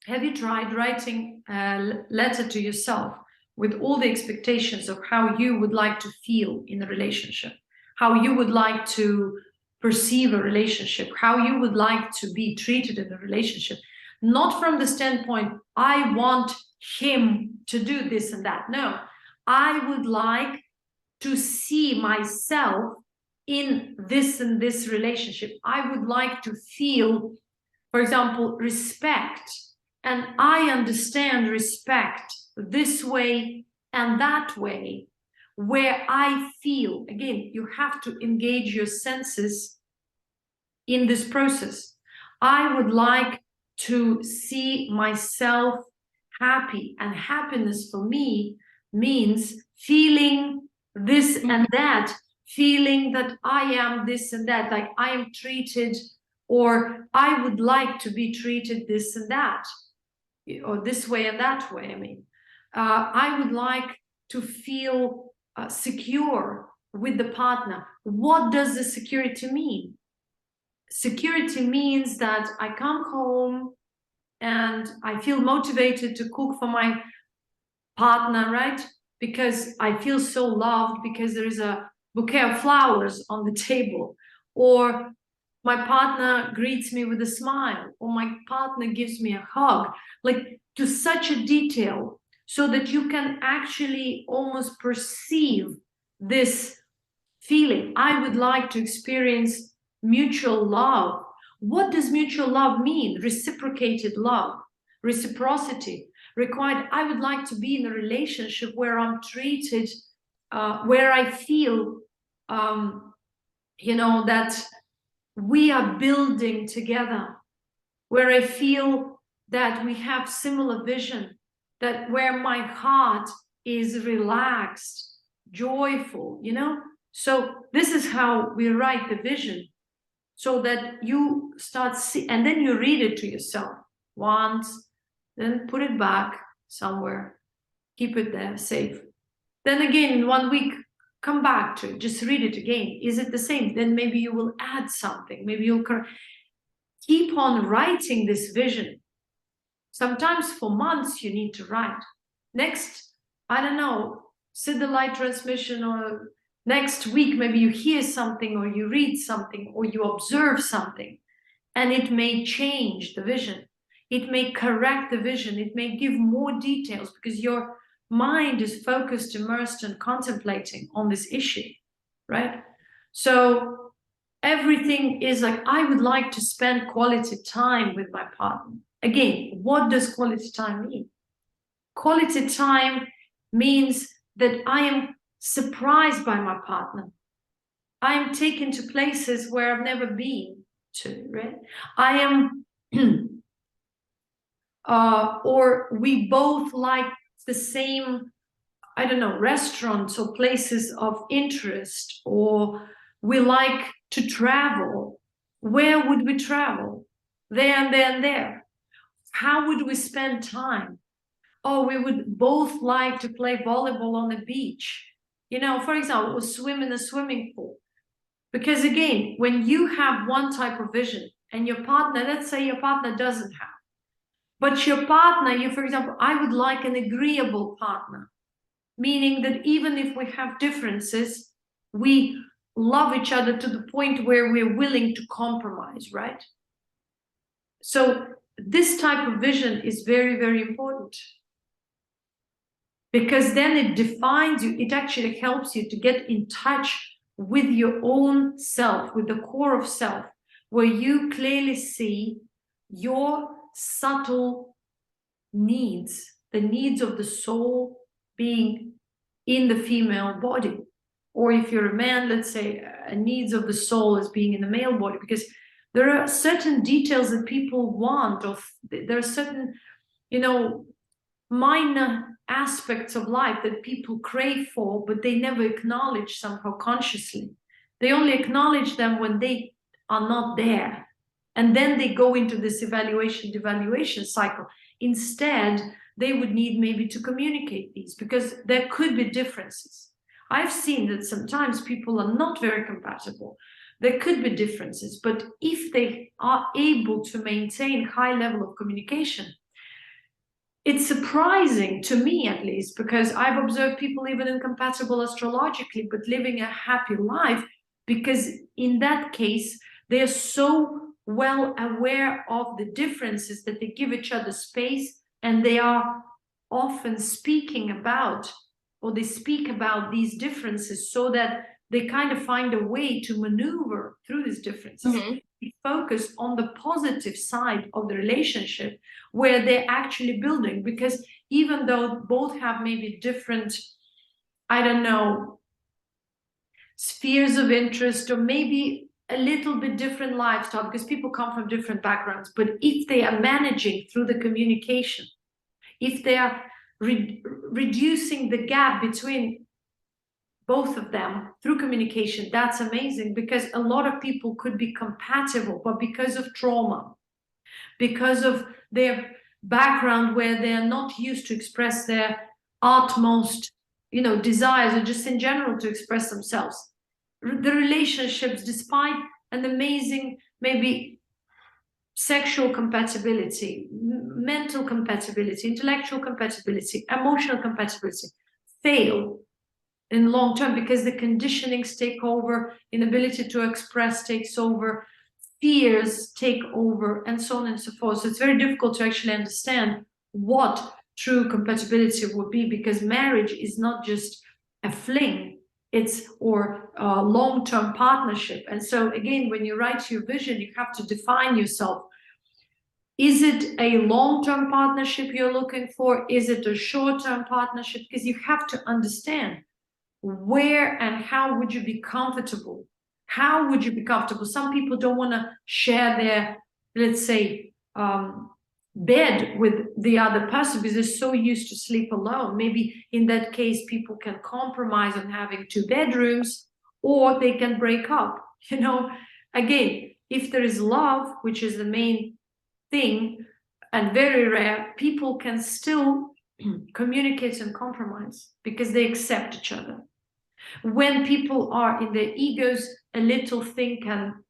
have you tried writing a letter to yourself with all the expectations of how you would like to feel in a relationship, how you would like to perceive a relationship, how you would like to be treated in a relationship? Not from the standpoint, I want him to do this and that. No, I would like to see myself in this and this relationship. I would like to feel, for example, respect. And I understand respect this way and that way, where I feel, again, you have to engage your senses in this process. I would like to see myself happy, and happiness for me means feeling this and that, feeling that I am this and that, like I am treated, or I would like to be treated this and that, or this way and that way. I mean, I would like to feel secure with the partner. What does the security mean? Security means that I come home and I feel motivated to cook for my partner, right? Because I feel so loved, because there is a bouquet of flowers on the table, or my partner greets me with a smile, or my partner gives me a hug, like to such a detail, so that you can actually almost perceive this feeling. I would like to experience mutual love. What does mutual love mean? Reciprocated love, reciprocity required. I would like to be in a relationship where I'm treated, where I feel, you know, that we are building together, where I feel that we have similar vision, that where my heart is relaxed, joyful, you know? So this is how we write the vision, so that you start and then you read it to yourself once, then put it back somewhere, keep it there safe. Then again, in 1 week, come back to it, just read it again. Is it the same? Then maybe you will add something. Maybe you'll keep on writing this vision. Sometimes for months you need to write. Next, I don't know, Siddha light transmission, or next week, maybe you hear something, or you read something, or you observe something, and it may change the vision. It may correct the vision. It may give more details, because your mind is focused, immersed, and contemplating on this issue, right? So everything is like, I would like to spend quality time with my partner. Again, what does quality time mean? Quality time means that I am surprised by my partner. I am taken to places where I've never been to, right? I am, or we both like the same, I don't know, restaurants or places of interest, or we like to travel. Where would we travel? There and there and there. How would we spend time? Oh, we would both like to play volleyball on the beach. You know, for example, or swim in a swimming pool. Because again, when you have one type of vision and your partner, let's say your partner doesn't have, but your partner, you, for example, I would like an agreeable partner, meaning that even if we have differences, we love each other to the point where we're willing to compromise, right? So this type of vision is very, very important, because then it defines you. It actually helps you to get in touch with your own self, with the core of self, where you clearly see your subtle needs, the needs of the soul being in the female body. Or if you're a man, let's say, needs of the soul as being in the male body, because there are certain details that people want, or there are certain, you know, minor aspects of life that people crave for, but they never acknowledge somehow consciously. They only acknowledge them when they are not there. And then they go into this evaluation cycle. Instead, they would need maybe to communicate these, because there could be differences. I've seen that sometimes people are not very compatible. There could be differences, but if they are able to maintain high level of communication, it's surprising to me, at least, because I've observed people even incompatible astrologically, but living a happy life, because in that case, they're so well aware of the differences that they give each other space, and they are often speaking about, or they speak about these differences so that they kind of find a way to maneuver through these differences. They focus on the positive side of the relationship where they're actually building, because even though both have maybe different, I don't know, spheres of interest, or maybe a little bit different lifestyle, because people come from different backgrounds, but if they are managing through the communication, if they are reducing the gap between both of them through communication, that's amazing, because a lot of people could be compatible, but because of trauma, because of their background where they're not used to express their utmost, desires, or just in general to express themselves, the relationships, despite an amazing maybe sexual compatibility, mental compatibility, intellectual compatibility, emotional compatibility, fail in long term, because the conditionings take over, inability to express takes over, fears take over, and so on and so forth. So it's very difficult to actually understand what true compatibility would be, because marriage is not just a fling, or a long-term partnership. And so again, when you write your vision, you have to define yourself. Is it a long-term partnership you're looking for? Is it a short-term partnership? Because you have to understand where and how would you be comfortable? How would you be comfortable? Some people don't want to share their, let's say, bed with the other person because they're so used to sleep alone. Maybe in that case, people can compromise on having 2 bedrooms, or they can break up. Again, if there is love, which is the main thing, and very rare, people can still communicate and compromise because they accept each other. When people are in their egos, a little thing can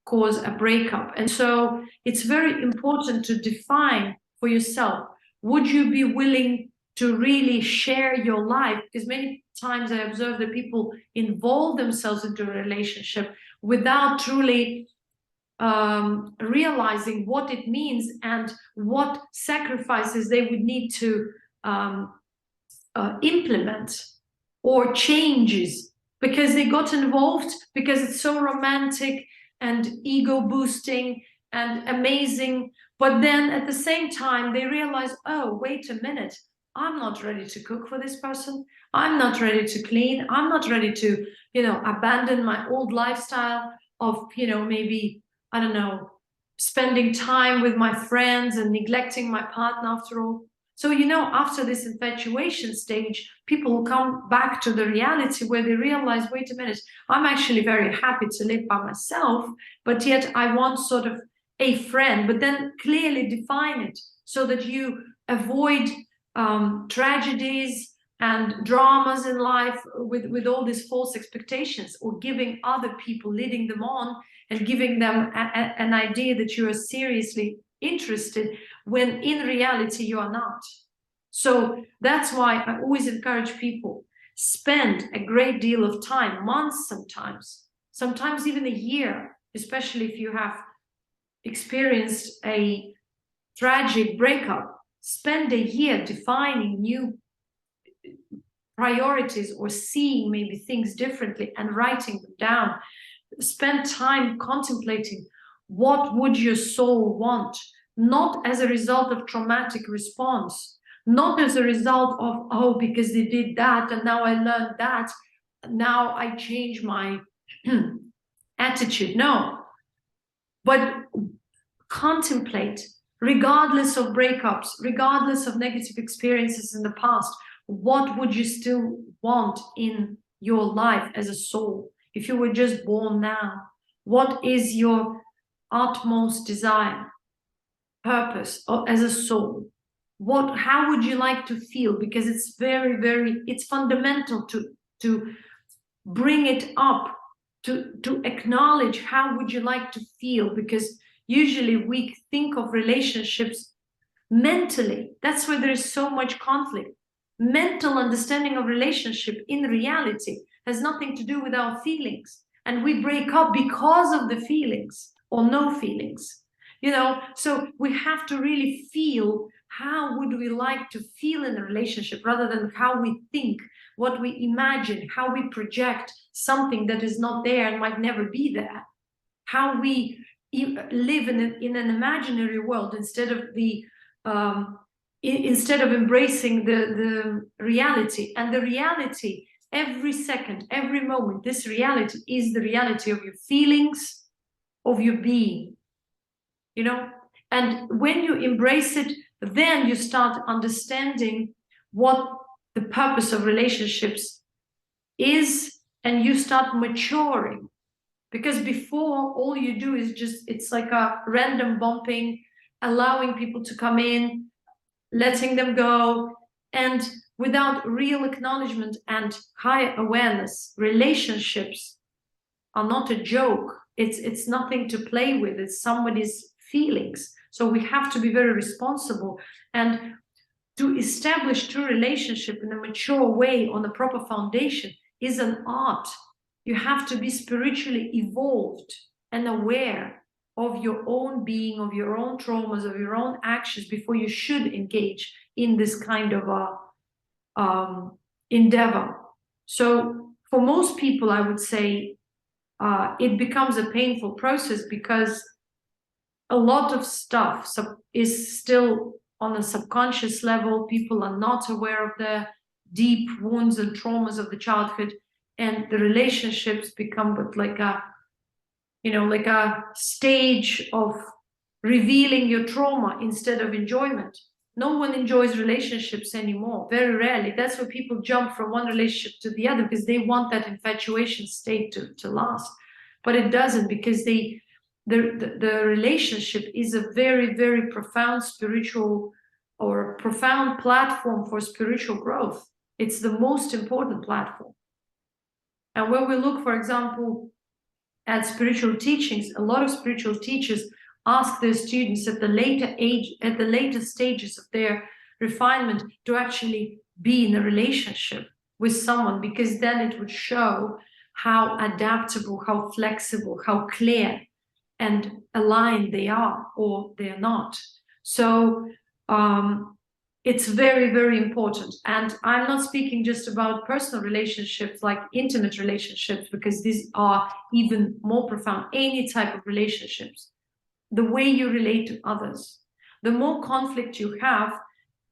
cause a breakup. And so it's very important to define for yourself, would you be willing to really share your life? Because many times I observe that people involve themselves into a relationship without truly realizing what it means and what sacrifices they would need to implement, or changes, because they got involved because it's so romantic and ego boosting and amazing. But then at the same time, they realize, oh, wait a minute, I'm not ready to cook for this person. I'm not ready to clean. I'm not ready to, abandon my old lifestyle of, maybe, I don't know, spending time with my friends and neglecting my partner after all. So, after this infatuation stage, people will come back to the reality where they realize, wait a minute, I'm actually very happy to live by myself, but yet I want sort of a friend. But then clearly define it so that you avoid tragedies and dramas in life with all these false expectations, or giving other people, leading them on and giving them an idea that you are seriously interested, when in reality you are not. So that's why I always encourage people, spend a great deal of time, months sometimes even a year, especially if you have experienced a tragic breakup. Spend a year defining new priorities, or seeing maybe things differently and writing them down. Spend time contemplating, what would your soul want? Not as a result of traumatic response, not as a result of, oh, because they did that and now I learned that, now I change my attitude. No, but contemplate, regardless of breakups, regardless of negative experiences in the past, what would you still want in your life as a soul? If you were just born now, what is your utmost desire, purpose, or as a soul? How would you like to feel? Because it's it's fundamental to bring it up, to acknowledge how would you like to feel, because usually we think of relationships Mentally, that's where there is so much conflict. Mental understanding of relationship in reality has nothing to do with our feelings. And we break up because of the feelings or no feelings. You know, so we have to really feel how would we like to feel in a relationship rather than how we think, what we imagine, how we project something that is not there and might never be there, how we live in an imaginary world instead of embracing the reality. And the reality, every second, every moment, this reality is the reality of your feelings, of your being, you know. And when you embrace it, then you start understanding what the purpose of relationships is, and you start maturing. Because before, all you do is just, it's like a random bumping, allowing people to come in, letting them go, and without real acknowledgement and high awareness. Relationships are not a joke. It's nothing to play with. It's somebody's feelings. So we have to be very responsible. And to establish true relationship in a mature way on a proper foundation is an art. You have to be spiritually evolved and aware of your own being, of your own traumas, of your own actions before you should engage in this kind of a endeavor. So for most people, I would say it becomes a painful process because a lot of stuff is still on a subconscious level. People are not aware of the deep wounds and traumas of the childhood, and the relationships become but like a, you know, like a stage of revealing your trauma instead of enjoyment. No one enjoys relationships anymore, very rarely. That's why people jump from one relationship to the other, because they want that infatuation state to last. But it doesn't, because the relationship is a very, very profound spiritual, or profound platform for spiritual growth. It's the most important platform. And when we look, for example, at spiritual teachings, a lot of spiritual teachers ask their students at the later stages of their refinement to actually be in a relationship with someone, because then it would show how adaptable, how flexible, how clear and aligned they are, or they're not. So it's very, very important. And I'm not speaking just about personal relationships, like intimate relationships, because these are even more profound. Any type of relationships, the way you relate to others, the more conflict you have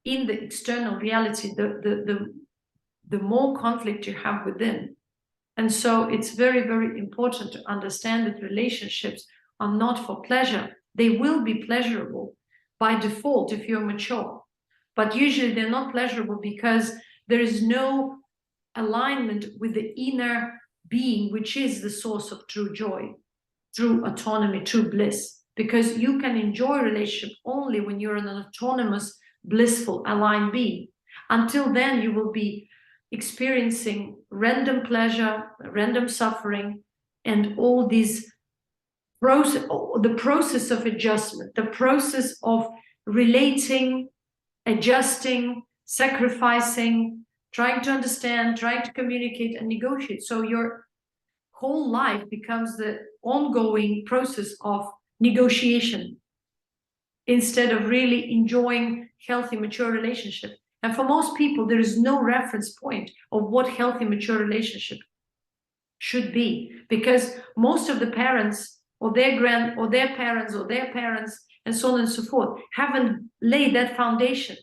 in the external reality, the more conflict you have within. And so it's very, very important to understand that relationships are not for pleasure. They will be pleasurable by default if you're mature. But usually they're not pleasurable because there is no alignment with the inner being, which is the source of true joy, true autonomy, true bliss. Because you can enjoy a relationship only when you're an autonomous, blissful, aligned being. Until then, you will be experiencing random pleasure, random suffering, and all these the process of adjustment, the process of relating, adjusting, sacrificing, trying to understand, trying to communicate and negotiate. So your whole life becomes the ongoing process of negotiation instead of really enjoying healthy, mature relationship. And for most people, there is no reference point of what healthy, mature relationship should be, because most of the parents or their parents or their parents and so on and so forth haven't laid that foundation.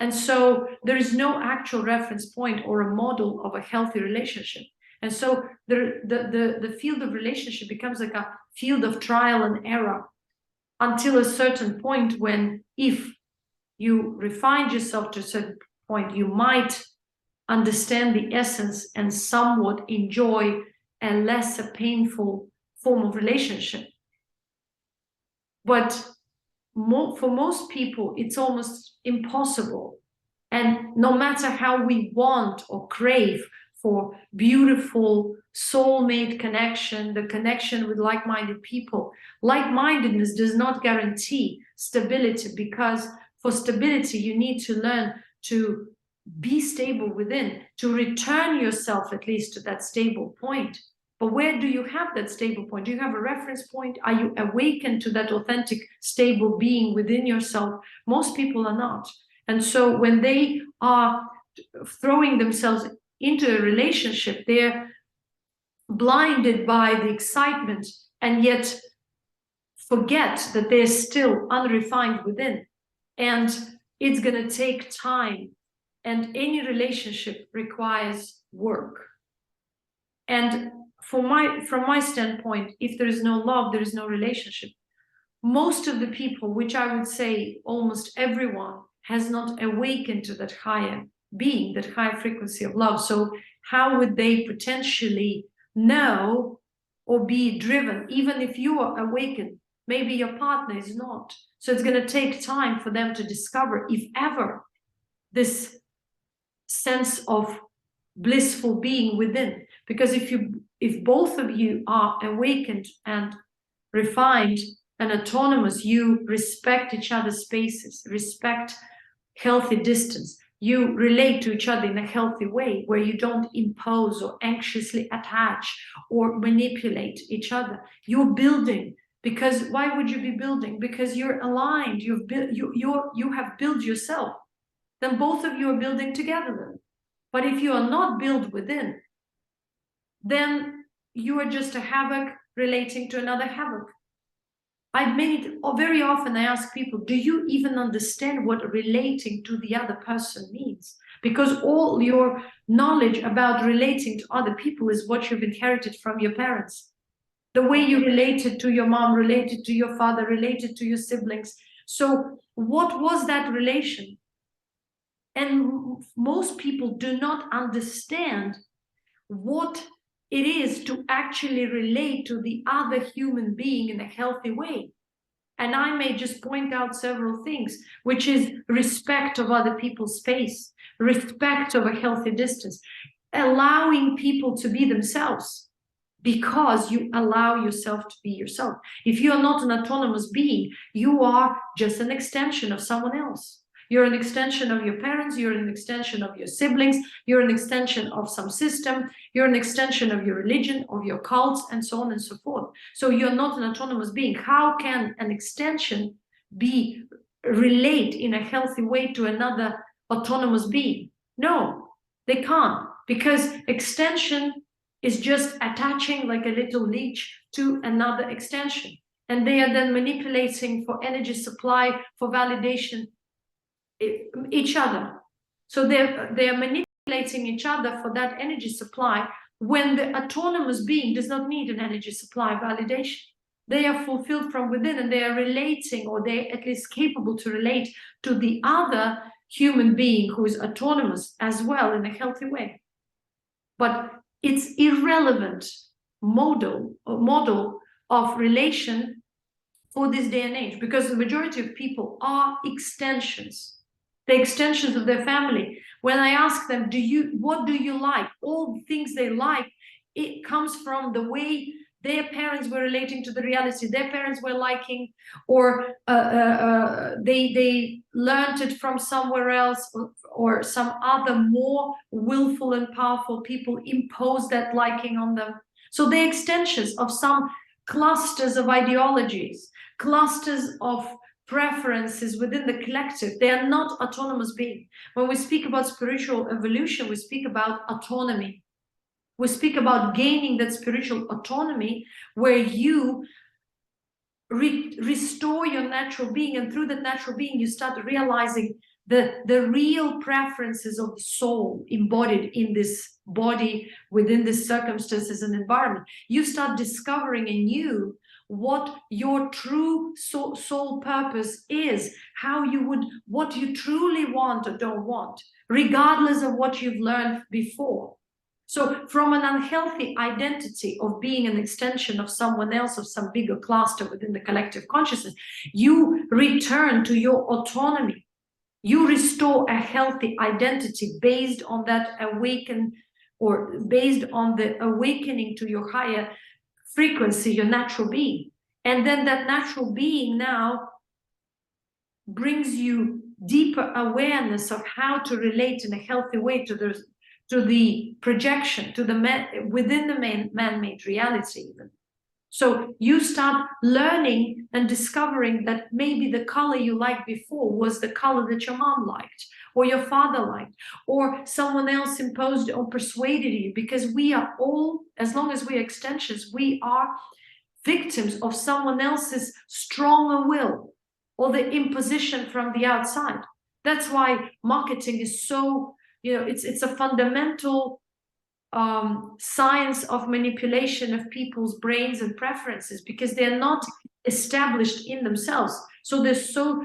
And so there is no actual reference point or a model of a healthy relationship. And so the field of relationship becomes like a field of trial and error until a certain point when, if you refined yourself to a certain point, you might understand the essence and somewhat enjoy a less painful form of relationship. But for most people, it's almost impossible. And no matter how we want or crave for beautiful soulmate connection, the connection with like-minded people, like-mindedness does not guarantee stability, because for stability, you need to learn to be stable within, to return yourself at least to that stable point. But where do you have that stable point? Do you have a reference point? Are you awakened to that authentic, stable being within yourself? Most people are not. And so when they are throwing themselves into a relationship, they're blinded by the excitement and yet forget that they're still unrefined within. And it's going to take time. And any relationship requires work. And from my standpoint, if there is no love, there is no relationship. Most of the people, which I would say almost everyone, has not awakened to that higher being, that higher frequency of love. So how would they potentially know or be driven? Even if you are awakened, maybe your partner is not. So it's going to take time for them to discover, if ever, this sense of blissful being within. Because if both of you are awakened and refined and autonomous, you respect each other's spaces, respect healthy distance, you relate to each other in a healthy way where you don't impose or anxiously attach or manipulate each other. You're building. Because why would you be building? Because you're aligned, you have built yourself. Then both of you are building together then. But if you are not built within, then you are just a havoc relating to another havoc. Very often I ask people, do you even understand what relating to the other person means? Because all your knowledge about relating to other people is what you've inherited from your parents. The way you related to your mom, related to your father, related to your siblings. So what was that relation? And most people do not understand what it is to actually relate to the other human being in a healthy way. And I may just point out several things, which is respect of other people's space, respect of a healthy distance, allowing people to be themselves, because you allow yourself to be yourself. If you are not an autonomous being, you are just an extension of someone else. You're an extension of your parents, you're an extension of your siblings, you're an extension of some system, you're an extension of your religion, of your cults, and so on and so forth. So you're not an autonomous being. How can an extension relate in a healthy way to another autonomous being? No, they can't, because extension is just attaching like a little leech to another extension. And they are then manipulating for energy supply, for validation, each other. So they're manipulating each other for that energy supply when the autonomous being does not need an energy supply validation. They are fulfilled from within, and they are relating, or they're at least capable to relate to the other human being who is autonomous as well in a healthy way. But it's irrelevant model of relation for this day and age, because the majority of people are extensions. The extensions of their family. When I ask them, what do you like? All the things they like, it comes from the way their parents were relating to the reality their parents were liking, or they learned it from somewhere else, or some other more willful and powerful people imposed that liking on them. So they're extensions of some clusters of ideologies, clusters of preferences within the collective. They are not autonomous beings. When we speak about spiritual evolution, we speak about autonomy. We speak about gaining that spiritual autonomy where you restore your natural being, and through that natural being you start realizing the real preferences of the soul embodied in this body within these circumstances and environment. You start discovering anew what your true soul purpose is, what you truly want or don't want, regardless of what you've learned before. So from an unhealthy identity of being an extension of someone else, of some bigger cluster within the collective consciousness, you return to your autonomy. You restore a healthy identity based on that awaken, or based on the awakening to your higher frequency, your natural being. And then that natural being now brings you deeper awareness of how to relate in a healthy way to the projection, to the within the man-made reality even. So you start learning and discovering that maybe the color you liked before was the color that your mom liked, or your father liked, or someone else imposed or persuaded you, because we are all, as long as we're extensions, we are victims of someone else's stronger will or the imposition from the outside. That's why marketing is so, it's a fundamental science of manipulation of people's brains and preferences, because they're not established in themselves. So they're so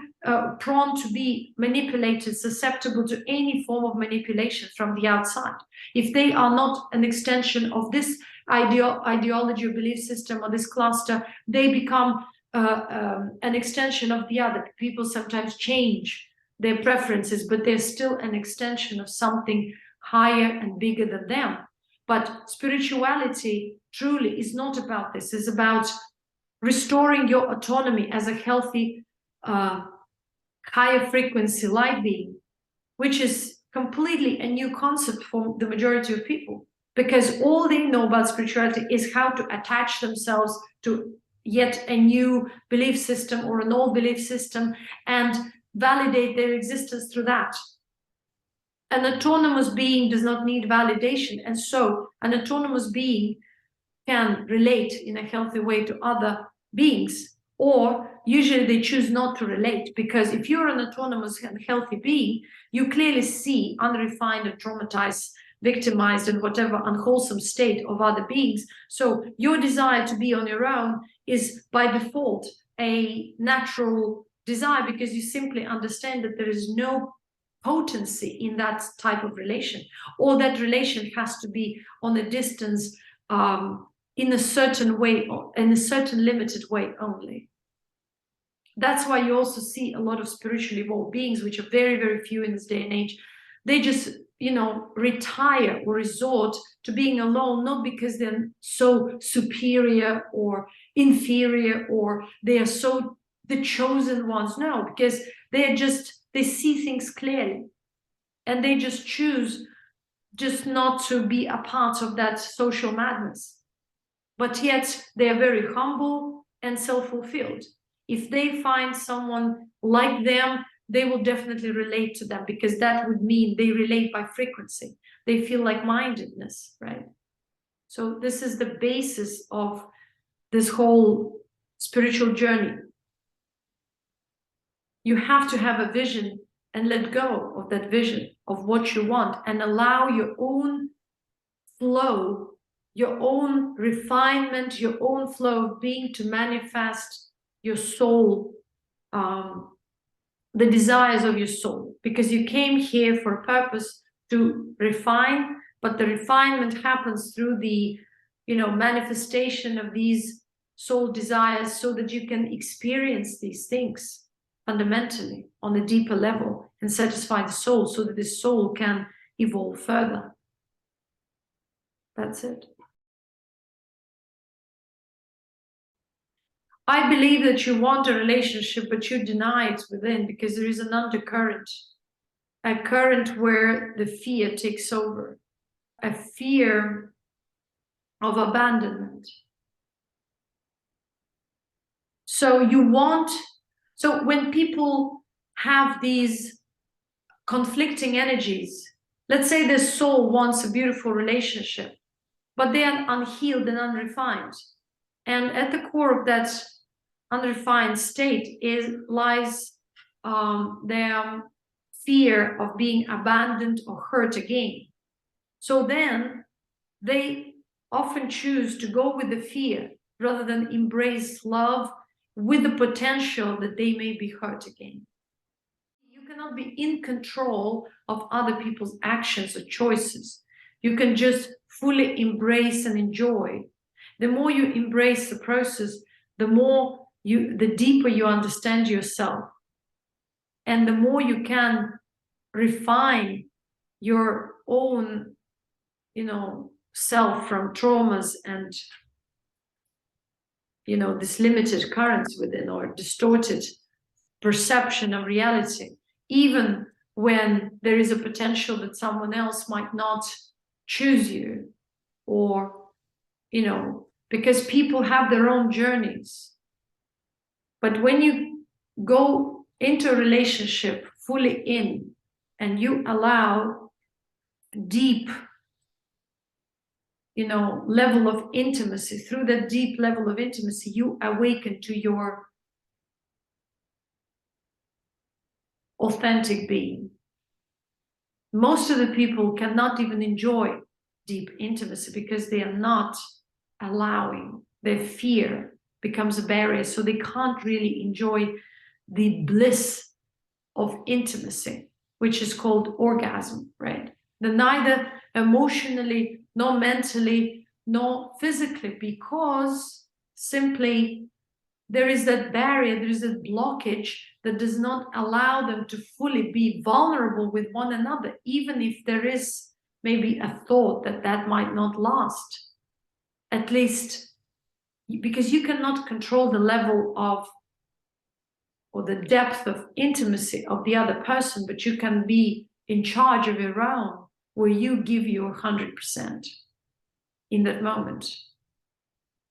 prone to be manipulated, susceptible to any form of manipulation from the outside. If they are not an extension of this ideology or belief system or this cluster, they become an extension of the other. People sometimes change their preferences, but they're still an extension of something higher and bigger than them. But spirituality truly is not about this. It's about restoring your autonomy as a healthy, higher frequency light being, which is completely a new concept for the majority of people, because all they know about spirituality is how to attach themselves to yet a new belief system or an old belief system and validate their existence through that. An autonomous being does not need validation, and so an autonomous being can relate in a healthy way to other beings, or usually they choose not to relate, because if you're an autonomous and healthy being, you clearly see unrefined and traumatized, victimized and whatever unwholesome state of other beings. So your desire to be on your own is by default a natural desire, because you simply understand that there is no potency in that type of relation, or that relation has to be on a distance in a certain way, or in a certain limited way only. That's why you also see a lot of spiritually evolved beings, which are very, very few in this day and age. They just, retire or resort to being alone, not because they're so superior or inferior, or they are so the chosen ones. No, because they see things clearly, and they just choose just not to be a part of that social madness. But yet they are very humble and self-fulfilled. If they find someone like them, they will definitely relate to them, because that would mean they relate by frequency. They feel like-mindedness, right? So this is the basis of this whole spiritual journey. You have to have a vision and let go of that vision of what you want, and allow your own flow, your own refinement, your own flow of being to manifest your soul, the desires of your soul, because you came here for a purpose to refine, but the refinement happens through the manifestation of these soul desires, so that you can experience these things fundamentally on a deeper level and satisfy the soul, so that the soul can evolve further. That's it. I believe that you want a relationship, but you deny it within, because there is an undercurrent, a current where the fear takes over, a fear of abandonment. So when people have these conflicting energies, let's say the soul wants a beautiful relationship, but they are unhealed and unrefined. And at the core of that unrefined state lies their fear of being abandoned or hurt again. So then they often choose to go with the fear rather than embrace love with the potential that they may be hurt again. You cannot be in control of other people's actions or choices. You can just fully embrace and enjoy. The more you embrace the process, the deeper you understand yourself, and the more you can refine your own, self from traumas and, this limited currents within, or distorted perception of reality. even when there is a potential that someone else might not choose you, or, you know, because people have their own journeys. But when you go into a relationship fully in, and you allow deep, you know, level of intimacy, through that deep level of intimacy, you awaken to your authentic being. Most of the people cannot even enjoy deep intimacy because they are not allowing. Their fear becomes a barrier, so they can't really enjoy the bliss of intimacy, which is called orgasm, right? They're neither emotionally, nor mentally, nor physically, because simply there is that barrier, there is that blockage that does not allow them to fully be vulnerable with one another, even if there is maybe a thought that that might not last. At least, because you cannot control the level of, or the depth of intimacy of the other person, but you can be in charge of your own, where you give your 100% in that moment,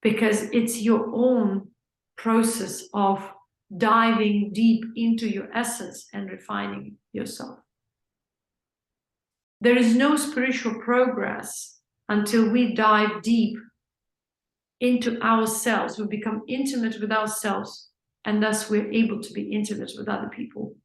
because it's your own process of diving deep into your essence and refining yourself. There is no spiritual progress until we dive deep into ourselves. We become intimate with ourselves, and thus we're able to be intimate with other people.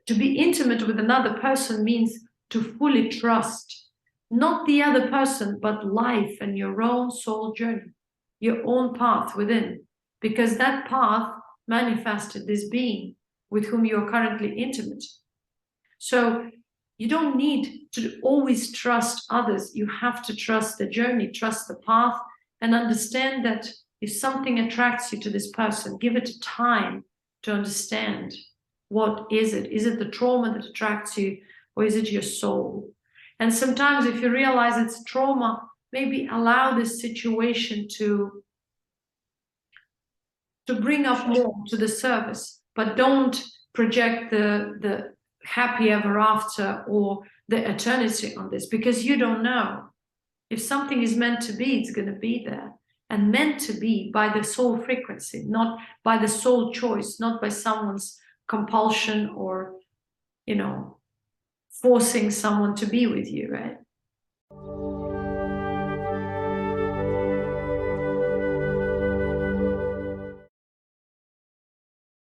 To be intimate with another person means to fully trust, not the other person, but life and your own soul journey, your own path within, because that path manifested this being with whom you are currently intimate. So you don't need to always trust others. You have to trust the journey, trust the path, and understand that if something attracts you to this person, give it time to understand. What is it? Is it the trauma that attracts you, or is it your soul? And sometimes if you realize it's trauma, maybe allow this situation to bring up more to the surface, but don't project the happy ever after or the eternity on this, because you don't know. If something is meant to be, it's going to be there, and meant to be by the soul frequency, not by the soul choice, not by someone's compulsion or, you know, forcing someone to be with you, right?